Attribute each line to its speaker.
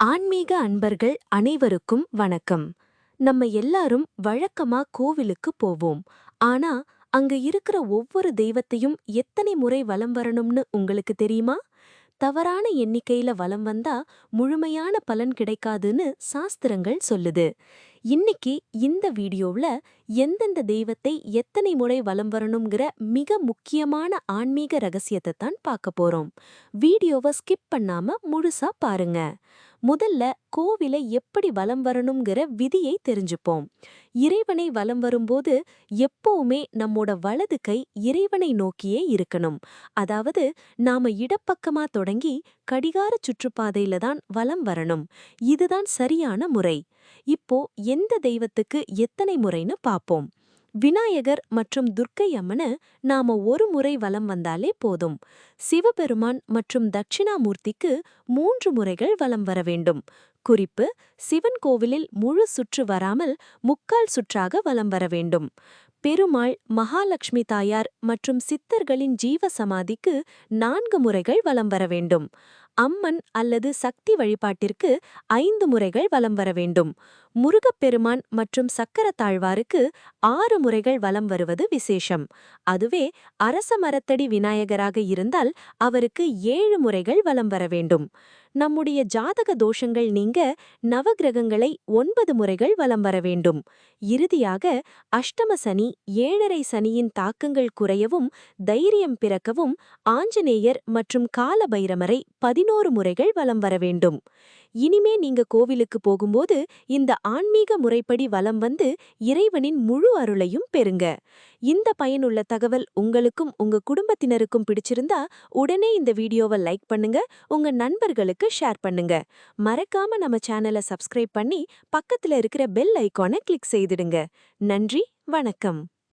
Speaker 1: ஆன்மீக அன்பர்கள் அனைவருக்கும் வணக்கம். நம்ம எல்லாரும் வழக்கமா கோவிலுக்கு போவோம். ஆனா, அங்க இருக்கிற ஒவ்வொரு தெய்வத்தையும் எத்தனை முறை வலம் வரணும்னு உங்களுக்கு தெரியுமா? தவறான எண்ணிக்கையில வலம் வந்தா முழுமையான பலன் கிடைக்காதுன்னு சாஸ்திரங்கள் சொல்லுது. இன்னைக்கு இந்த வீடியோவுல எந்தெந்த தெய்வத்தை எத்தனை முறை வலம் வரணுங்கிற மிக முக்கியமான ஆன்மீக ரகசியத்தை தான் பார்க்க போறோம். வீடியோவை ஸ்கிப் பண்ணாம முழுசா பாருங்க. முதல்ல கோவிலை எப்படி வலம் வரணுங்கிற விதியை தெரிஞ்சுப்போம். இறைவனை வலம் வரும்போது எப்பவுமே நம்மோட வலது கை இறைவனை நோக்கியே இருக்கணும். அதாவது நாம இடப்பக்கமா தொடங்கி கடிகார சுற்றுப்பாதையில தான் வலம் வரணும். இதுதான் சரியான முறை. இப்போ எந்த தெய்வத்துக்கு எத்தனை முறைன்னு பாப்போம். விநாயகர் மற்றும் துர்க்கை அம்மன நாம ஒரு முறை வலம் வந்தாலே போதும். சிவபெருமான் மற்றும் தட்சிணாமூர்த்திக்கு 3 முறைகள் வலம் வர வேண்டும். குறிப்பு: சிவன் கோவிலில் முழு சுற்று வராமல் முக்கால் சுற்றாக வலம் வர வேண்டும். பெருமாள், மகாலட்சுமி தாயார் மற்றும் சித்தர்களின் ஜீவ சமாதிக்கு 4 முறைகள் வலம் வர வேண்டும். அம்மன் அல்லது சக்தி வழிபாட்டிற்கு 5 முறைகள் வலம் வர வேண்டும். முருகப்பெருமான் மற்றும் சக்கரத்தாழ்வாருக்கு 6 முறைகள் வலம் வருவது விசேஷம். அதுவே அரச மரத்தடி விநாயகராக இருந்தால் அவருக்கு 7 முறைகள் வலம் வர வேண்டும். நம்முடைய ஜாதக தோஷங்கள் நீங்க நவகிரகங்களை 9 முறைகள் வலம் வர வேண்டும். இறுதியாக அஷ்டம சனி, 7.5 சனியின் தாக்கங்கள் குறையவும் தைரியம் பிறக்கவும் ஆஞ்சநேயர் மற்றும் கால பைரமரை 11 முறைகள் வலம் வர வேண்டும். இனிமே நீங்க கோவிலுக்கு போகும்போது இந்த ஆன்மீக முறைப்படி வலம் வந்து இறைவனின் முழு அருளையும் பெறுங்க. இந்த பயனுள்ள தகவல் உங்களுக்கும் உங்க குடும்பத்தினருக்கும் பிடிச்சிருந்தா உடனே இந்த வீடியோவை லைக் பண்ணுங்க, உங்க நண்பர்களுக்கு ஷேர் பண்ணுங்க. மறக்காம நம்ம சேனலை சப்ஸ்கிரைப் பண்ணி பக்கத்துல இருக்கிற பெல் ஐகானை கிளிக் செய்திடுங்க. நன்றி, வணக்கம்.